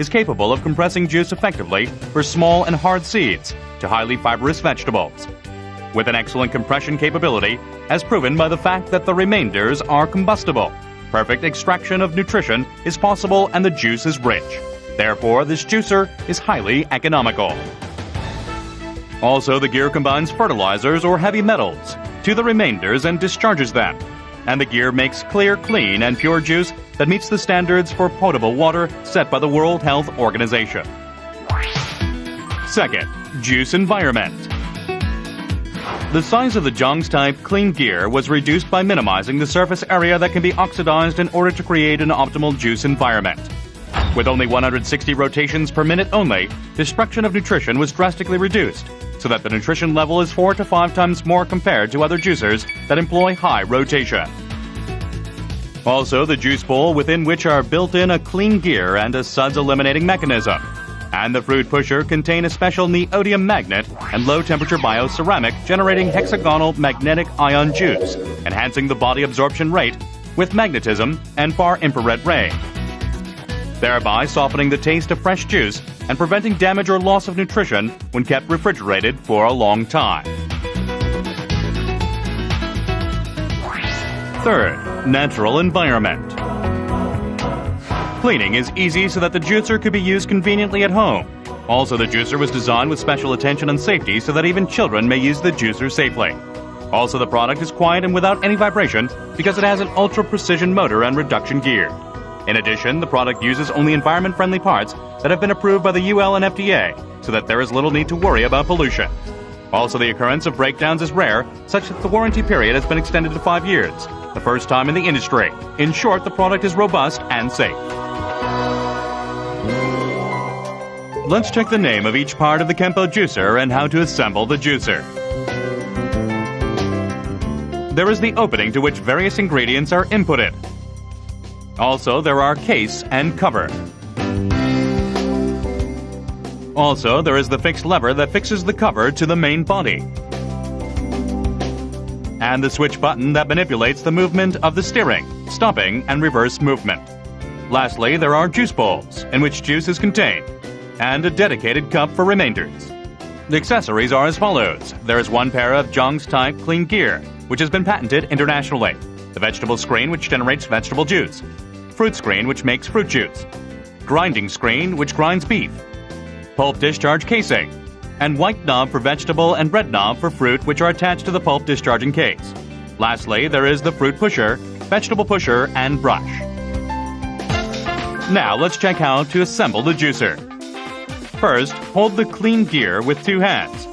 is capable of compressing juice effectively for small and hard seeds to highly fibrous vegetables, with an excellent compression capability as proven by the fact that the remainders are combustible. Perfect extraction of nutrition is possible and the juice is rich. Therefore, this juicer is highly economical. Also, the gear combines fertilizers or heavy metals to the remainders and discharges them. And the gear makes clear, clean, and pure juice that meets the standards for potable water set by the World Health Organization. Second, juice environment. The size of the Jongs-type clean gear was reduced by minimizing the surface area that can be oxidized in order to create an optimal juice environment. With only 160 rotations per minute only, destruction of nutrition was drastically reduced, so that the nutrition level is 4 to 5 times more compared to other juicers that employ high rotation. Also, the juice bowl within which are built in a clean gear and a suds eliminating mechanism, and the fruit pusher contain a special neodymium magnet and low-temperature bioceramic generating hexagonal magnetic ion juice, enhancing the body absorption rate with magnetism and far infrared ray, thereby softening the taste of fresh juice and preventing damage or loss of nutrition when kept refrigerated for a long time. Third, natural environment. Cleaning is easy so that the juicer could be used conveniently at home. Also, the juicer was designed with special attention on safety so that even children may use the juicer safely. Also, the product is quiet and without any vibration because it has an ultra-precision motor and reduction gear. In addition, the product uses only environment-friendly parts that have been approved by the UL and FDA, so that there is little need to worry about pollution. Also, the occurrence of breakdowns is rare, such that the warranty period has been extended to 5 years, the first time in the industry. In short, the product is robust and safe. Let's check the name of each part of the Kempo juicer and how to assemble the juicer. There is the opening to which various ingredients are inputted. Also, there are case and cover. Also, there is the fixed lever that fixes the cover to the main body, and the switch button that manipulates the movement of the steering, stopping, and reverse movement. Lastly, there are juice bowls, in which juice is contained, and a dedicated cup for remainders. The accessories are as follows. There is one pair of Jongs-type clean gear, which has been patented internationally. The vegetable screen, which generates vegetable juice. Fruit screen, which makes fruit juice. Grinding screen, which grinds beef. Pulp discharge casing. And white knob for vegetable and red knob for fruit, which are attached to the pulp discharging case. Lastly, there is the fruit pusher, vegetable pusher, and brush. Now, let's check how to assemble the juicer. First, hold the clean gear with 2 hands.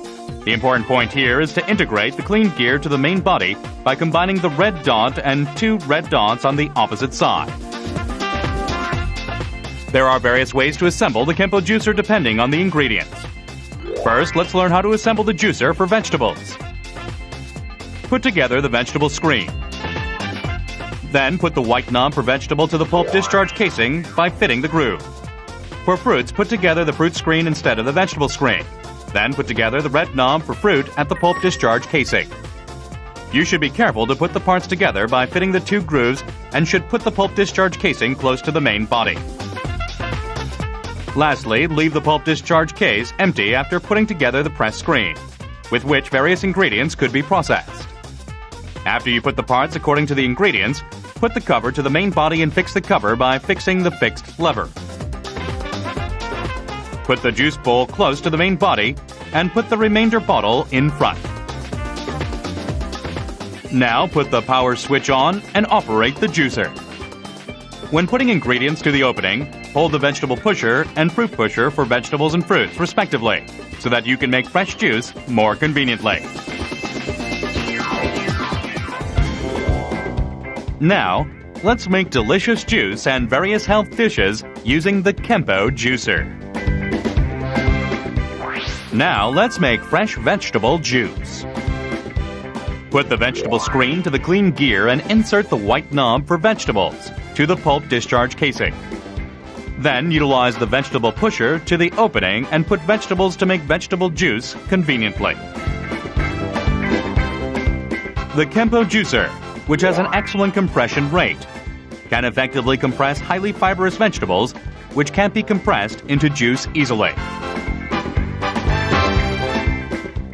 The important point here is to integrate the clean gear to the main body by combining the red dot and 2 red dots on the opposite side. There are various ways to assemble the Kempo juicer depending on the ingredients. First, let's learn how to assemble the juicer for vegetables. Put together the vegetable screen. Then put the white knob for vegetable to the pulp discharge casing by fitting the groove. For fruits, put together the fruit screen instead of the vegetable screen. Then put together the red knob for fruit at the pulp discharge casing. You should be careful to put the parts together by fitting the 2 grooves and should put the pulp discharge casing close to the main body. Lastly, leave the pulp discharge case empty after putting together the press screen, with which various ingredients could be processed. After you put the parts according to the ingredients, put the cover to the main body and fix the cover by fixing the fixed lever. Put the juice bowl close to the main body and put the remainder bottle in front. Now put the power switch on and operate the juicer. When putting ingredients to the opening, hold the vegetable pusher and fruit pusher for vegetables and fruits, respectively, so that you can make fresh juice more conveniently. Now, let's make delicious juice and various health dishes using the Kempo juicer. Now, let's make fresh vegetable juice. Put the vegetable screen to the clean gear and insert the white knob for vegetables to the pulp discharge casing. Then utilize the vegetable pusher to the opening and put vegetables to make vegetable juice conveniently. The Kempo juicer, which has an excellent compression rate, can effectively compress highly fibrous vegetables which can't be compressed into juice easily.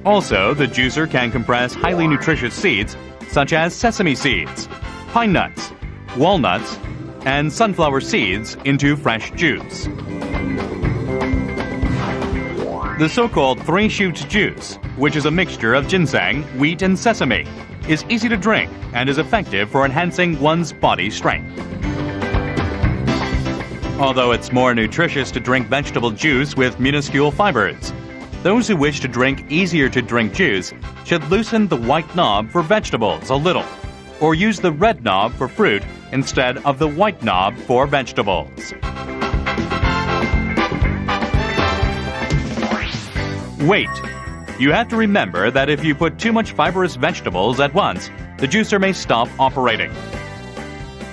Also, the juicer can compress highly nutritious seeds such as sesame seeds, pine nuts, walnuts, and sunflower seeds into fresh juice. The so-called three-shoot juice, which is a mixture of ginseng, wheat, and sesame, is easy to drink and is effective for enhancing one's body strength. Although it's more nutritious to drink vegetable juice with minuscule fibers, those who wish to drink easier-to-drink juice should loosen the white knob for vegetables a little, or use the red knob for fruit instead of the white knob for vegetables. Wait. You have to remember that if you put too much fibrous vegetables at once, the juicer may stop operating.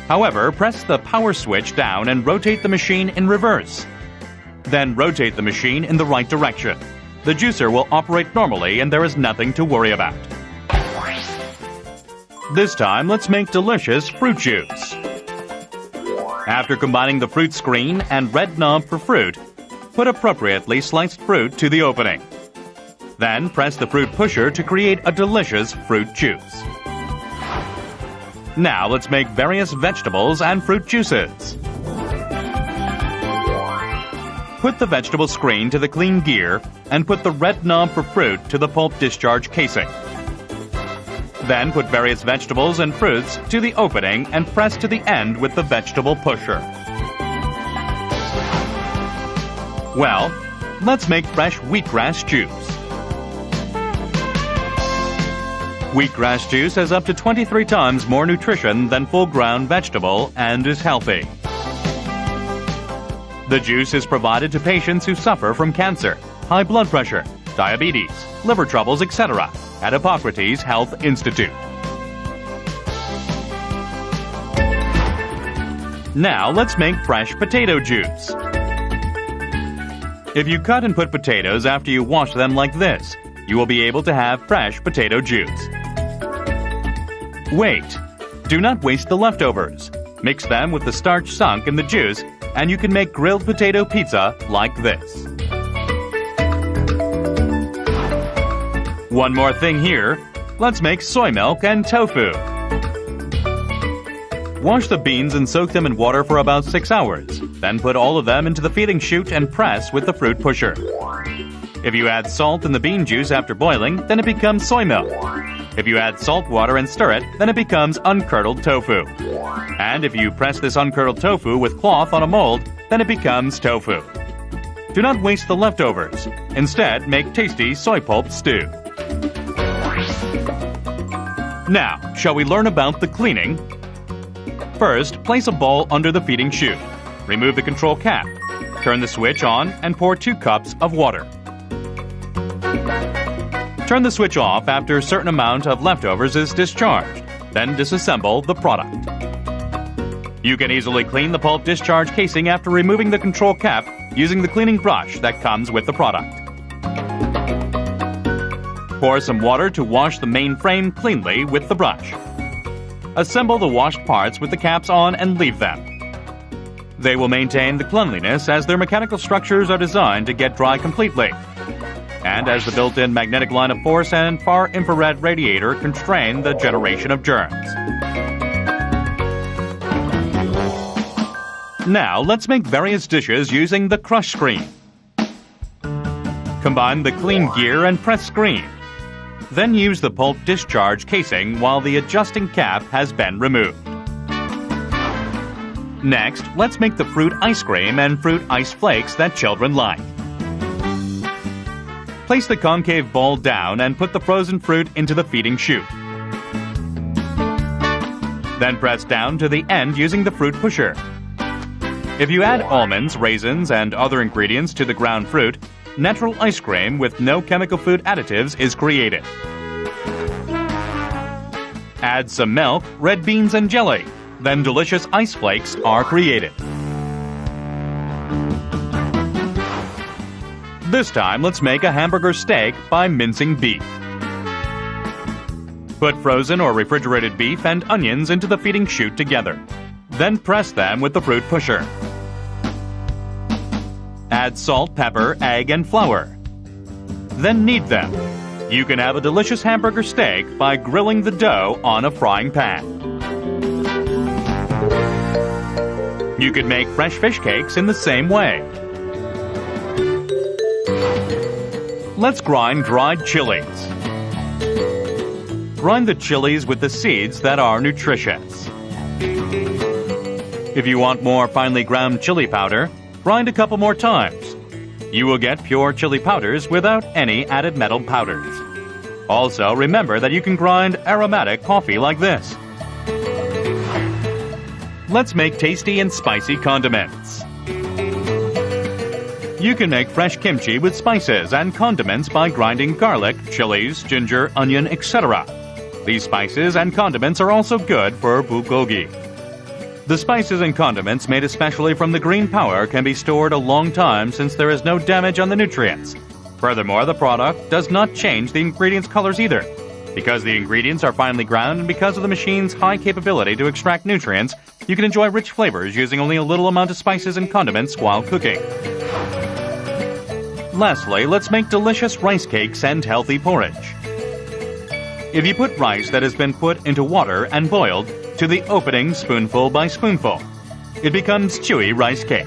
However, press the power switch down and rotate the machine in reverse. Then rotate the machine in the right direction. The juicer will operate normally and there is nothing to worry about. This time, let's make delicious fruit juice. After combining the fruit screen and red knob for fruit, put appropriately sliced fruit to the opening. Then press the fruit pusher to create a delicious fruit juice. Now let's make various vegetables and fruit juices. Put the vegetable screen to the clean gear and put the red knob for fruit to the pulp discharge casing. Then put various vegetables and fruits to the opening and press to the end with the vegetable pusher. Well, let's make fresh wheatgrass juice. Wheatgrass juice has up to 23 times more nutrition than full-ground vegetable and is healthy. The juice is provided to patients who suffer from cancer, high blood pressure, diabetes, liver troubles, etc. at Hippocrates Health Institute. Now let's make fresh potato juice. If you cut and put potatoes after you wash them like this, you will be able to have fresh potato juice. Wait! Do not waste the leftovers. Mix them with the starch sunk in the juice, and you can make grilled potato pizza like this. One more thing here. Let's make soy milk and tofu. Wash the beans and soak them in water for about 6 hours. Then put all of them into the feeding chute and press with the fruit pusher. If you add salt in the bean juice after boiling, then it becomes soy milk. If you add salt water and stir it, then it becomes uncurdled tofu. And if you press this uncurdled tofu with cloth on a mold, then it becomes tofu. Do not waste the leftovers. Instead, make tasty soy pulp stew. Now, shall we learn about the cleaning? First, place a bowl under the feeding chute. Remove the control cap. Turn the switch on and pour 2 cups of water. Turn the switch off after a certain amount of leftovers is discharged. Then disassemble the product. You can easily clean the pulp discharge casing after removing the control cap using the cleaning brush that comes with the product. Pour some water to wash the main frame cleanly with the brush. Assemble the washed parts with the caps on and leave them. They will maintain the cleanliness as their mechanical structures are designed to get dry completely, and as the built-in magnetic line of force and far-infrared radiator constrain the generation of germs. Now, let's make various dishes using the crush screen. Combine the clean gear and press screen. Then use the pulp discharge casing while the adjusting cap has been removed. Next, let's make the fruit ice cream and fruit ice flakes that children like. Place the concave bowl down and put the frozen fruit into the feeding chute. Then press down to the end using the fruit pusher. If you add almonds, raisins, and other ingredients to the ground fruit, natural ice cream with no chemical food additives is created. Add some milk, red beans, and jelly. Then delicious ice flakes are created. This time, let's make a hamburger steak by mincing beef. Put frozen or refrigerated beef and onions into the feeding chute together. Then press them with the fruit pusher. Add salt, pepper, egg, and flour. Then knead them. You can have a delicious hamburger steak by grilling the dough on a frying pan. You could make fresh fish cakes in the same way. Let's grind dried chilies. Grind the chilies with the seeds that are nutritious. If you want more finely ground chili powder, grind a couple more times. You will get pure chili powders without any added metal powders. Also, remember that you can grind aromatic coffee like this. Let's make tasty and spicy condiments. You can make fresh kimchi with spices and condiments by grinding garlic, chilies, ginger, onion, etc. These spices and condiments are also good for bulgogi. The spices and condiments made especially from the green powder can be stored a long time since there is no damage on the nutrients. Furthermore, the product does not change the ingredients' colors either. Because the ingredients are finely ground and because of the machine's high capability to extract nutrients, you can enjoy rich flavors using only a little amount of spices and condiments while cooking. Lastly, let's make delicious rice cakes and healthy porridge. If you put rice that has been put into water and boiled to the opening spoonful by spoonful, it becomes chewy rice cake.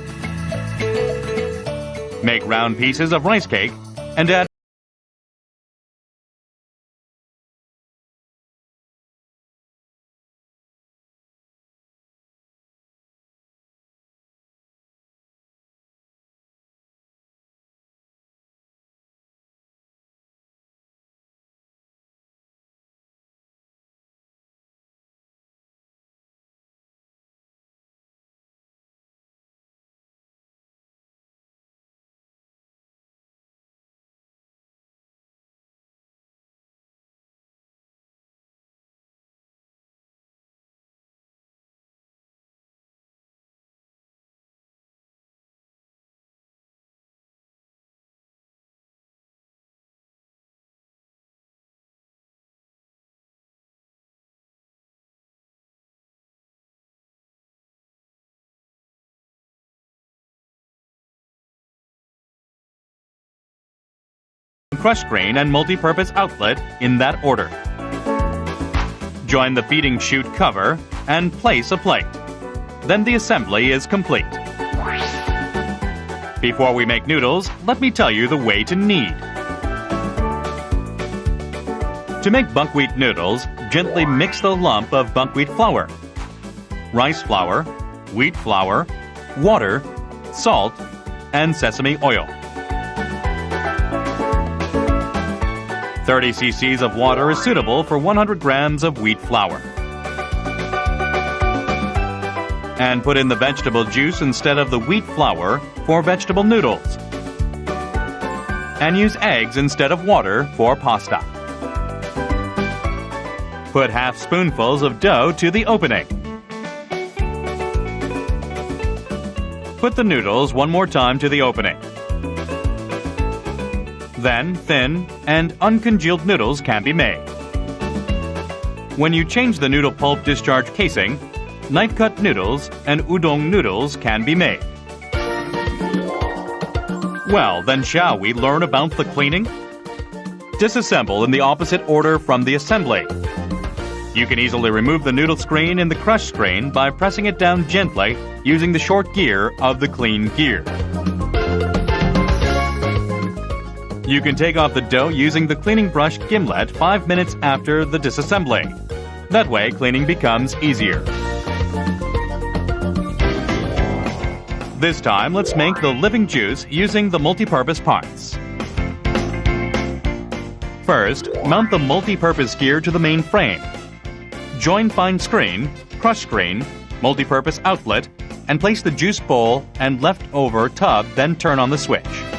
Make round pieces of rice cake and add crush grain and multi-purpose outlet in that order. Join the feeding chute cover and place a plate. Then the assembly is complete. Before we make noodles, let me tell you the way to knead. To make buckwheat noodles, gently mix the lump of buckwheat flour, rice flour, wheat flour, water, salt, and sesame oil. 30 cc's of water is suitable for 100 grams of wheat flour. And put in the vegetable juice instead of the wheat flour for vegetable noodles. And use eggs instead of water for pasta. Put half spoonfuls of dough to the opening. Put the noodles one more time to the opening. Then, thin and uncongealed noodles can be made. When you change the noodle pulp discharge casing, knife-cut noodles and udon noodles can be made. Well, then shall we learn about the cleaning? Disassemble in the opposite order from the assembly. You can easily remove the noodle screen in the crush screen by pressing it down gently using the short gear of the clean gear. You can take off the dough using the cleaning brush gimlet 5 minutes after the disassembly. That way, cleaning becomes easier. This time, let's make the living juice using the multi-purpose parts. First, mount the multi-purpose gear to the main frame. Join fine screen, crush screen, multi-purpose outlet, and place the juice bowl and leftover tub, then turn on the switch.